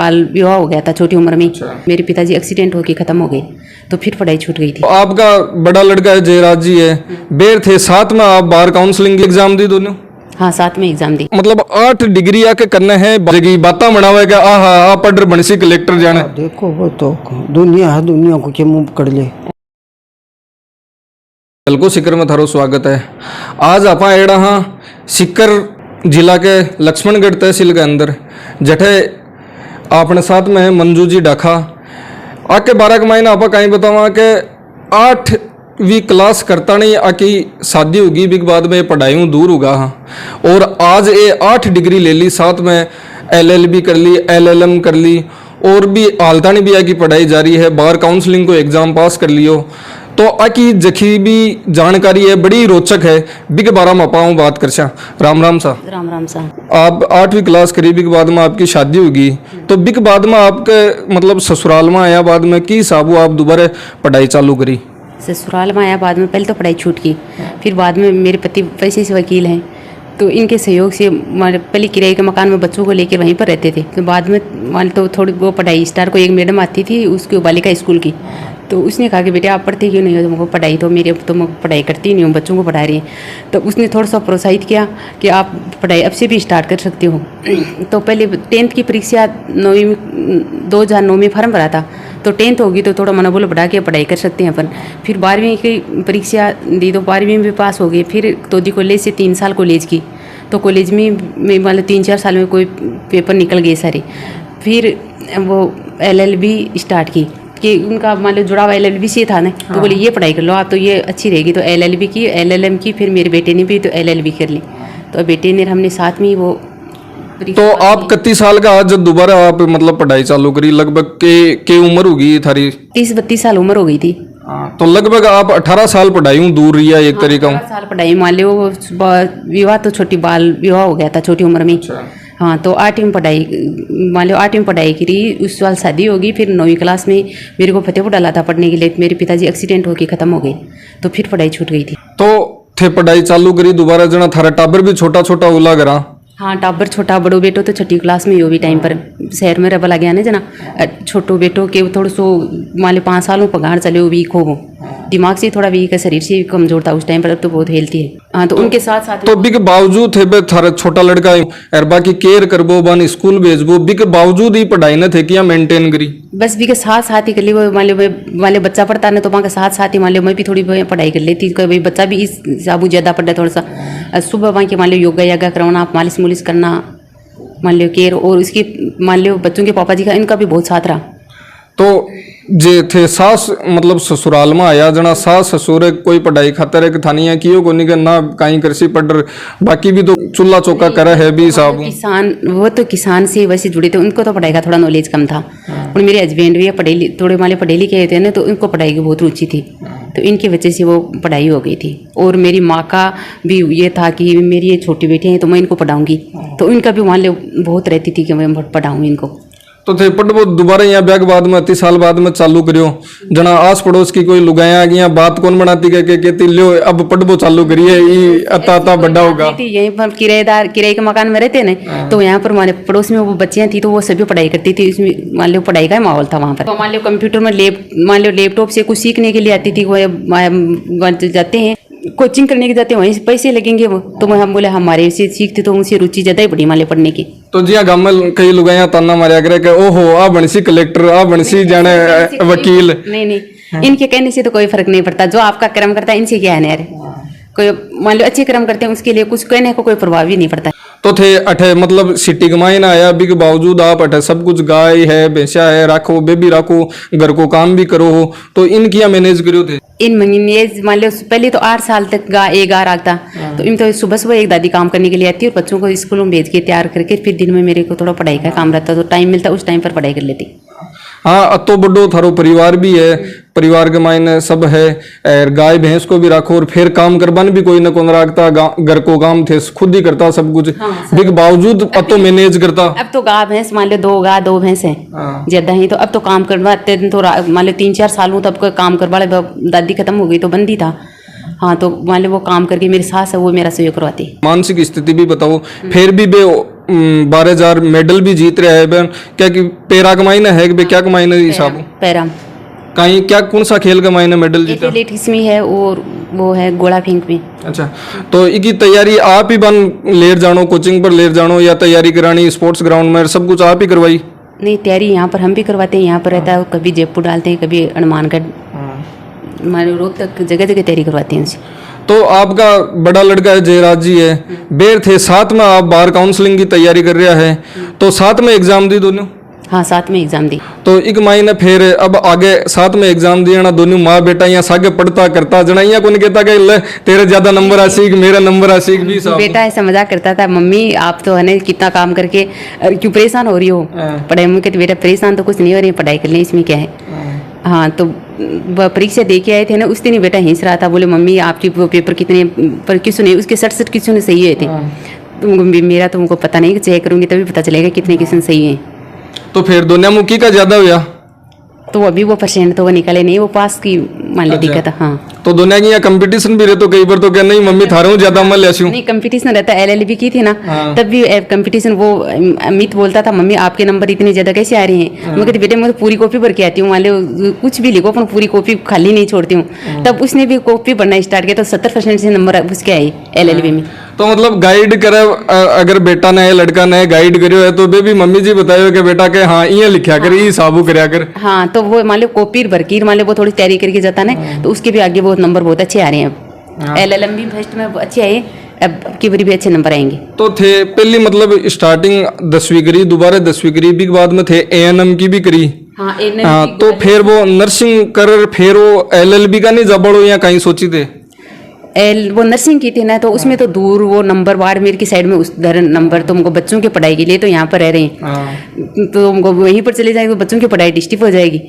बाल विवाह हो गया था छोटी उम्र में। मेरे पिताजी एक्सीडेंट होके खत्म हो गए, तो फिर पढ़ाई छूट गई थी। आपका बड़ा लड़का है जयराज जी है, बेर थे साथ में आप बार काउंसलिंग एग्जाम दी दोनों? हाँ, साथ में एग्जाम दी। मतलब 8 डिग्री आके करने हैं जगी बाता बनावे के आहा आप पढ़ बनसी कलेक्टर जाने। देखो वो तो दुनिया है, दुनिया को क्या मुंह पकड़ ले। बिल्कुल सिक्कर में थारो स्वागत है। आज आप एड़ा हाँ सिक्कर जिला के लक्ष्मणगढ़ तहसील के अंदर जठे आपने साथ में मंजू जी डाखा आके 12 के महीना आप कहीं बतावा के 8वीं क्लास करता नहीं आकी शादी होगी बिग बाद में पढ़ाई दूर होगा हाँ। और आज ये 8 डिग्री ले ली, साथ में LLB कर ली, LLM कर ली और भी हालतानी भी आकी पढ़ाई जारी है। बार काउंसलिंग को एग्जाम पास कर लियो तो आकी जखी भी जानकारी है बड़ी रोचक है। बिग बारा में पाऊँ बात कर सा। राम राम सा। राम राम सा। आप 8वीं क्लास करी, बिग बाद में आपकी शादी होगी तो बिग बाद में आपके मतलब ससुराल में आया बाद में की साबू आप दोबारा पढ़ाई चालू करी? ससुराल में आया बाद में पहले तो पढ़ाई छूट की, फिर बाद में मेरे पति पैसे से वकील हैं तो इनके सहयोग से पहले किराए के मकान में बच्चों को लेकर वहीं पर रहते थे। तो बाद में मान तो थोड़ी वो पढ़ाई स्टार को एक मैडम आती थी उसकी बालिका स्कूल की, तो उसने कहा कि बेटे आप पढ़ते क्यों नहीं हो, तुमको पढ़ाई तो मेरे तुम पढ़ाई करती नहीं हो, बच्चों को पढ़ा रही हैं। तो उसने थोड़ा सा प्रोत्साहित किया कि आप पढ़ाई अब से भी स्टार्ट कर सकते हो। तो पहले 10th की परीक्षा 2009 में फॉर्म भरा था, तो 10th होगी तो थोड़ा मनोबल बढ़ा के पढ़ाई कर सकते हैं अपन। फिर 12वीं की परीक्षा दी तो 12वीं में भी पास हो गए। फिर तोदी कॉलेज से 3 साल कॉलेज की, तो कॉलेज में मतलब 3-4 साल में कोई पेपर निकल गए सारे। फिर वो LLB स्टार्ट की कि उनका मान लो जुड़ा हुआ LLB से था ना, तो बोले ये पढ़ाई कर लो आप तो ये अच्छी रहेगी। तो LLB की, LLM की, फिर मेरे बेटे ने भी तो LLB कर ली। तो बेटे ने हमने साथ में ही वो। तो आप 31 साल का आज जब दोबारा आप मतलब पढ़ाई चालू करी लगभग के उम्र होगी थारी? 30-32 साल उम्र हो गई थी। तो लगभग आप 18 साल पढ़ाई दूर रही है एक तरीका। 18 साल पढ़ाई मान लो। विवाह तो छोटी बाल विवाह हो गया था छोटी उम्र में। हाँ, तो 8वीं पढ़ाई मान लो 8वीं पढ़ाई करी, उस साल शादी होगी। फिर 9वीं क्लास में मेरे को फतेहपुर डाला था पढ़ने के लिए, मेरे पिताजी एक्सीडेंट होके खत्म हो गए, तो फिर पढ़ाई छूट गई थी। तो थे पढ़ाई चालू करी दोबारा जना थारा टाबर भी छोटा छोटा उला करा? हाँ, टाबर छोटा, बड़ो बेटो तो 6ठी क्लास में ही हो भी टाइम पर शहर में रबा गया ना जना। छोटो बेटो के थोड़ा सो मान लो 5 सालों पगार चले, वो वीक हो, दिमाग से थोड़ा वीक है, शरीर से कमजोर था उस टाइम पर, अब तो बहुत हेल्थी है। हाँ, तो उनके साथ साथ तो बिक बावजूद थे बे थारा छोटा लड़का है बाकी केयर करबो बन स्कूल भेजबो, बिक बावजूद ही पढ़ाई न थे किया मेंटेन करी? बस बिके साथ साथ ही कर ली। वो मान लो बच्चा पढ़ता ना तो वहाँ के साथ साथ ही मान लो मैं भी थोड़ी पढ़ाई कर लेती। भाई बच्चा भी इस साबू ज़्यादा पढ़ा थोड़ा सा। सुबह वहाँ के मान लो योगा करवाना, मालिश मुलिश करना, मान लो केयर, और इसकी मान लो बच्चों के पापा जी का इनका भी बहुत साथ रहा। तो जे थे सास मतलब ससुराल में आया जना सास ससुर कोई पढ़ाई खातर है थानिया कियो को नहीं ना कहीं कृषि पढ़, बाकी भी तो चूल्हा चौका करे है भी साहब। किसान, वो तो किसान से वैसे जुड़े थे, उनको तो पढ़ाई का थोड़ा नॉलेज कम था। और मेरे हस्बैंड भी थोड़े माले पढ़े लिखे थे ना, तो उनको पढ़ाई की बहुत रुचि थी, तो इनकी वजह से वो पढ़ाई हो गई थी। और मेरी माँ का भी ये था कि मेरी ये छोटी बेटी हैं तो मैं इनको पढ़ाऊँगी, तो इनका भी मान लो बहुत रहती थी कि मैं पढ़ाऊँ इनको। तो थे पढ़बो दोबारा यहाँ ब्याह बाद में 30 साल बाद में चालू करियो जना आस पड़ोस की कोई लुगाया गया बात कौन बनाती के कहती लो अब पढ़बो चालू करिए ये अता बड़ा होगा। यहीं पर किराए के मकान में रहते ना, तो यहाँ पर हमारे पड़ोस में वो बच्चियाँ थी तो वो सभी पढ़ाई करती थी। इसमें मान लो पढ़ाई का माहौल था वहाँ पर। मान लो कंप्यूटर में मान लो लैपटॉप से कुछ सीखने के लिए आती थी, वो जाते हैं कोचिंग करने के जाते हैं, वहीं से पैसे लगेंगे वो, तो हम बोले हमारे से सीखते तो उनसे रुचि ज़्यादा ही बड़ी मान लो पढ़ने की। तो जी गाँव में कई लोग यहाँ ताना मारिया करे कि ओहो आ बनसी कलेक्टर आ बनसी जाने वकील। नहीं, इनके कहने से तो कोई फर्क नहीं पड़ता, जो आपका कर्म करता है इनसे क्या है यार। कोई मान लो अच्छे कर्म करते हैं उसके लिए कुछ कहने को कोई प्रभाव ही नहीं पड़ता। तो थे अठे मतलब सिटी कमाई ना आया बिक बावजूद आप अठे सब कुछ गाय है भैंसा है राखो बेबी राखो घर को काम भी करो हो, तो इन किया मैनेज करो थे? इन मैनेज मान लो पहले तो 8 साल तक एक गाय रखता, तो इन तो सुबह सुबह एक दादी काम करने के लिए आती और बच्चों को स्कूलों में भेज के तैयार करके फिर दिन में मेरे को थोड़ा पढ़ाई का काम रहता, तो टाइम मिलता उस टाइम पर पढ़ाई कर लेती। हाँ, अतो बड़ो थारो परिवार भी है, परिवार के मायने सब है, और गाय भैंस को भी रखो और फिर काम करवाने भी कोई न कोई रखता, घर को काम थे खुद ही करता सब कुछ। हाँ, बिक बावजूद अतो मैनेज करता। अब तो गाय भैंस मान लो 2 गाय 2 भैंस है ज्यादा ही, तो अब तो काम करवाते तो मान लो 3-4 साल तब काम करवा, दादी खत्म हो गई तो बंदी था। हाँ, तो मान लो वो काम करके मेरी सास है वो मेरा सहयोग करवाती। मानसिक स्थिति भी बताओ फिर भी बे 12,000 मेडल भी जीत रहा है बहन। क्या कि पेरा कमाई ना है कि क्या कमाई ना हिसाब पैराम कहीं क्या कौन सा खेल कमाई ना मेडल जीता? एथलेटिक्स में है और वो है गोला फेंक में। अच्छा, तो इसकी तैयारी आप ही बन लेर जानो, कोचिंग पर लेर जानो या तैयारी करानी स्पोर्ट्स ग्राउंड में सब कुछ आप ही करवाई? नहीं, तैयारी यहाँ पर हम भी करवाते हैं, यहाँ पर रहता है, कभी जयपुर डालते हैं, कभी हनुमानगढ़, हमारे रोहतक जगह जगह तैयारी करवाते हैं उनसे। तो आपका बड़ा लड़का है जयराज जी है, बेर थे साथ में आप बार काउंसलिंग की तैयारी कर रहा है, तो साथ में एग्जाम दी दोनों? हाँ, साथ में एग्जाम दी। तो एक महीने फिर अब आगे साथ में एग्जाम दिया ना दोनों माँ बेटा यहाँ सागे पढ़ता करता जना यहाँ कौन कहता कि ले तेरे ज्यादा नंबर आ सीख मेरा नंबर आ सीख भी साहब। बेटा ऐसा मजाक करता था, मम्मी आप तो है ना कितना काम करके क्यों परेशान हो रही हो पढ़ाई में? कहते बेटा परेशान तो कुछ नहीं हो रही, पढ़ाई कर ले, इसमें क्या है। हाँ, तो परीक्षा दे के आए थे ना, उस दिन ही बेटा हिंस रहा था, बोले मम्मी आपकी वो पेपर कितने पर किसने ने उसके 67 किसने ने सही हुए थे। तुमको मेरा तुमको पता नहीं, चेक करूंगी तभी पता चलेगा कितने किसने सही है। तो फिर दुनिया मुखी का ज्यादा हुआ? तो अभी वो परसेंट तो वो निकाले नहीं, वो पास की मान ली दिक्कत है। हाँ, तो दुनिया की यहाँ कंपटीशन भी रहे तो कई बार तो क्या नहीं मम्मी थारे ज्यादा मैं ले नहीं कंपटीशन रहता है, LLB की थी ना तब भी कंपटीशन। वो अमित बोलता था मम्मी आपके नंबर इतने ज्यादा कैसे आ रहे हैं? मैं कहती बेटे मैं तो पूरी कॉपी भर के आती हूँ, मान लो कुछ भी लिखो अपन पूरी कॉपी खाली नहीं छोड़ती हूँ। तब उसने भी कॉपी भरना स्टार्ट किया तो 70% से नंबर उसके आए LLB में। तो मतलब गाइड करे अगर बेटा ने लड़का ने गाइड करियो है तो भी मम्मी जी बतायो कि बेटा के हाँ ये लिखा कर ये साबू करया कर। हाँ, तो वो मान लो कॉपी भर के मान लो वो थोड़ी तैयारी करके जाता ना तो उसके भी आगे बहुत नंबर बहुत अच्छे आ रहे हैं। अब LLM भी फर्स्ट में अच्छे आए, अब की बारी भी अच्छे नंबर आएंगे। तो थे पहली मतलब स्टार्टिंग 10वीं करी, दोबारा 10वीं करी, भी बाद में थे ANM की भी करी। हाँ, तो फिर वो नर्सिंग कर फिर वो LLB का नहीं जबड़ो या कहीं सोची थे? वो नर्सिंग की थी ना तो उसमें तो दूर वो नंबर बाड़मेर की साइड में उस धर नंबर तो हमको बच्चों की पढ़ाई के लिए तो यहाँ पर रह रहे हैं तो हमको वहीं पर चले जाएंगे तो बच्चों की पढ़ाई डिस्टर्ब हो जाएगी।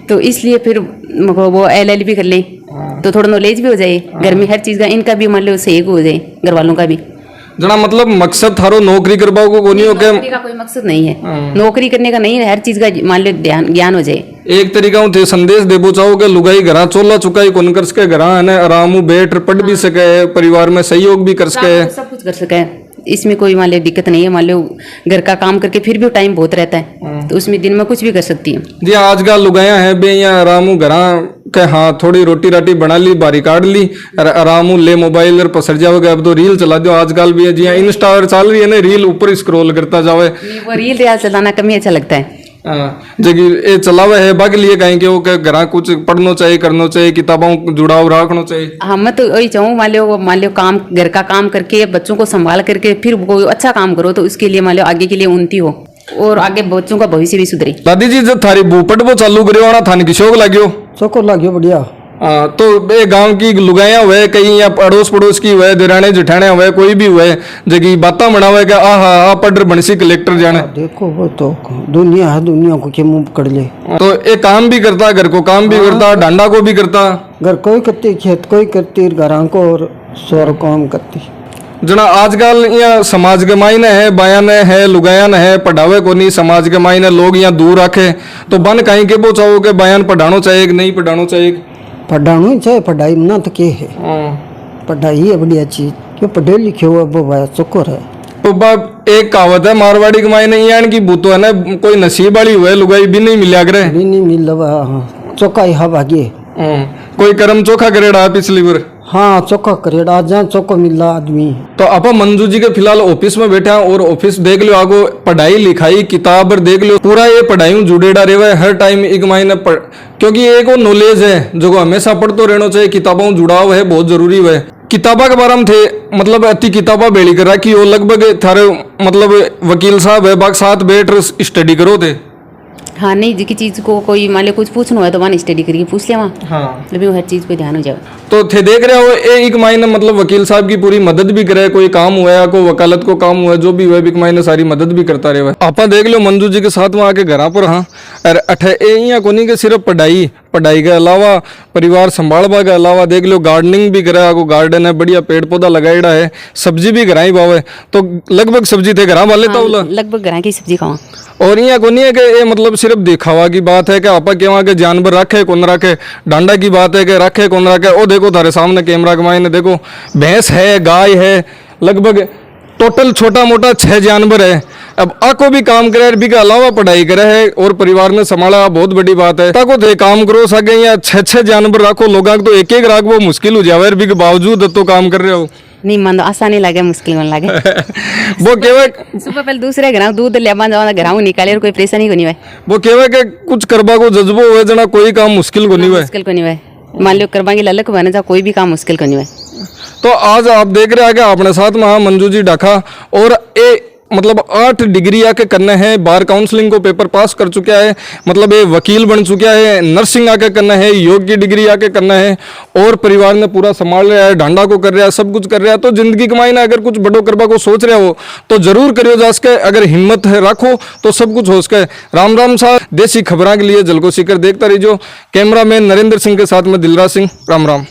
तो इसलिए फिर वो LLB कर लें तो थोड़ा नॉलेज भी हो जाए घर में हर चीज़ का, इनका भी मान लो सहयोग हो जाए घर वालों का भी। जना मतलब मकसद थारो नौकरी करवाओ को कोनी हो के? नौकरी का कोई मकसद नहीं है, नौकरी करने का नहीं है, हर चीज का मान लो ज्ञान हो जाए। एक तरीका थे संदेश देबो चाहो के लुगाई घरा चोला चुकाई कोन कर सके, घरा है ना आराम बैठ पढ़ भी सके, परिवार में सहयोग भी कर सके, सब कुछ कर सके, इसमें कोई मान लो दिक्कत नहीं है। मान लो घर का काम करके फिर भी टाइम बहुत रहता है तो उसमें दिन में कुछ भी कर सकती है जी। आजकल लुगाया है बे या आराम घरा के हाँ थोड़ी रोटी राटी बना ली बारी काट ली आराम ले मोबाइल और पसर जाओगे। अब तो रील चला दो आजकल भी है जी, इंस्टा और चल रही है ना रील ऊपर स्क्रॉल करता जावे। वो रील चलाना कम ही अच्छा लगता है जगह ये चलावे है बाकी लिए कहीं के वो घर कुछ पढ़ना चाहिए करना चाहिए किताबों जुड़ाव रखना चाहिए। हाँ, मैं तो वही चाहूँ मान लो काम घर का काम करके बच्चों को संभाल करके फिर कोई अच्छा काम करो तो उसके लिए मान लो आगे के लिए उन्नति हो और आगे बच्चों का भविष्य भी सुधरे। दादी जी जब थारी बूपट वो चालू करियो ना थाने की शौक लाग्यो? चोको लाग्यो बढ़िया। तो बे गांव की लुगाया हुए कहीं या अड़ोस पड़ोस की हुए देराने जिठाने हुए कोई भी हुए जगह बातें बनावे का आहा आ पढ़ बनसी कलेक्टर जाने। देखो वो तो दुनिया है, दुनिया को के मुंह पकड़ ले। तो एक काम भी करता घर को काम भी करता डांडा को भी करता, घर कोई करती खेत कोई करती घरां को और सोर काम करती। जना आजकल यहाँ समाज के मायने है बयान है लुगायन है पढ़ावे को नहीं समाज के मायने लोग यहाँ दूर रखे तो बन कहीं के वो चाहो के बयान पढ़ाना चाहिए कि नहीं पढ़ाना चाहिए? पढ़ाना ही चाहिए, पढ़ाई ना तो क्या है, पढ़ाई है बढ़िया चीज, क्यों पढ़े लिखे हुआ वो भाई शुक्र है। तो बाप एक कहावत है मारवाड़ी के मायने यान की बूतो है ना कोई नसीब वाली हुए लुगाई भी नहीं मिला करे, भी नहीं मिल रहा चौका ही भागे कोई कर्म चोखा करेड़ा पिछली बार। हाँ चौका करेड़ा जहाँ चौको मिला आदमी। तो आप मंजू जी के फिलहाल ऑफिस में बैठे हैं और ऑफिस देख लो आगो पढ़ाई लिखाई किताब देख लो पूरा ये पढ़ाई जुड़ेड़ा रहे हर टाइम एक महीने पढ़ क्योंकि एक वो नॉलेज है जो हमेशा पढ़ते रहना चाहिए, किताबों जुड़ाव है बहुत जरूरी है। किताबा के बारे में थे मतलब अति किताबा बेड़ी कर रखी हो लगभग थारे मतलब वकील साहब है बाग साथ बैठ स्टडी करो थे। हाँ, नहीं जी की चीज को कोई मान लो कुछ पूछना हो तो वहाँ स्टडी करके पूछ ले वहाँ। हाँ, मतलब हर चीज पे ध्यान हो जाए। तो थे देख रहे हो एक महीने मतलब वकील साहब की पूरी मदद भी करे, कोई काम हुआ या कोई वकालत को काम हुआ जो भी हुआ एक महीने सारी मदद भी करता रहे। आप देख लो मंजू जी के साथ में आके घर पर हाँ अरे अठे यहाँ कोनी के सिर्फ पढ़ाई के अलावा परिवार संभालवा के अलावा देख लो गार्डनिंग भी करे, आपको गार्डन है बढ़िया पेड़ पौधा लगाईड़ा है, सब्जी भी घरा ही बावे तो लगभग सब्जी थे घरा वाले तो लगभग घरा की सब्जी खावा। और यहाँ को नहीं है कि ये मतलब सिर्फ दिखावा की बात है कि आपा के वहाँ के जानवर रखे कौन रखे, डांडा की बात है कि रखे कौन रखे। ओ देखो थारे सामने कैमरा के मायने देखो भैंस है गाय है लगभग टोटल छोटा मोटा 6 जानवर है। अब आको भी काम करे और बिका अलावा पढ़ाई करे है और परिवार में संभाला बहुत बड़ी बात है। ताको तो काम करो सके या 6 जानवर राखो, लोगों तो एक एक राख वो मुश्किल हो जावे, बिक बावजूद तो काम कर रहे हो। नहीं मन आसानी लगे, मुश्किल मन लगे। वो केवे सुबह पहले दूसरे घर दूध ले जावा घर निकाले और कोई परेशानी को नहीं हुआ। वो केवे के कुछ करबा को जज्बो हुए जना कोई काम मुश्किल को नहीं हुआ। मुश्किल को नहीं हुआ, मान लो करवाएंगे ललक बने जा कोई भी काम मुश्किल को नहीं हुआ। तो आज आप देख रहे हैं कि अपने साथ में मंजू जी डाखा और ए मतलब 8 डिग्री आके करना है, बार काउंसलिंग को पेपर पास कर चुका है, मतलब ये वकील बन चुका है, नर्सिंग आके करना है, योग की डिग्री आके करना है और परिवार ने पूरा संभाल रहा है, डांडा को कर रहा है, सब कुछ कर रहा है। तो जिंदगी कमाई ना अगर कुछ बड़ो करबा को सोच रहे हो तो जरूर करियो जा सके, अगर हिम्मत है रखो तो सब कुछ हो सके। राम राम साहब, देसी खबरों के लिए जलको सीकर देखता रहियो। कैमरा मैन नरेंद्र सिंह के साथ में दिलराज सिंह, राम राम।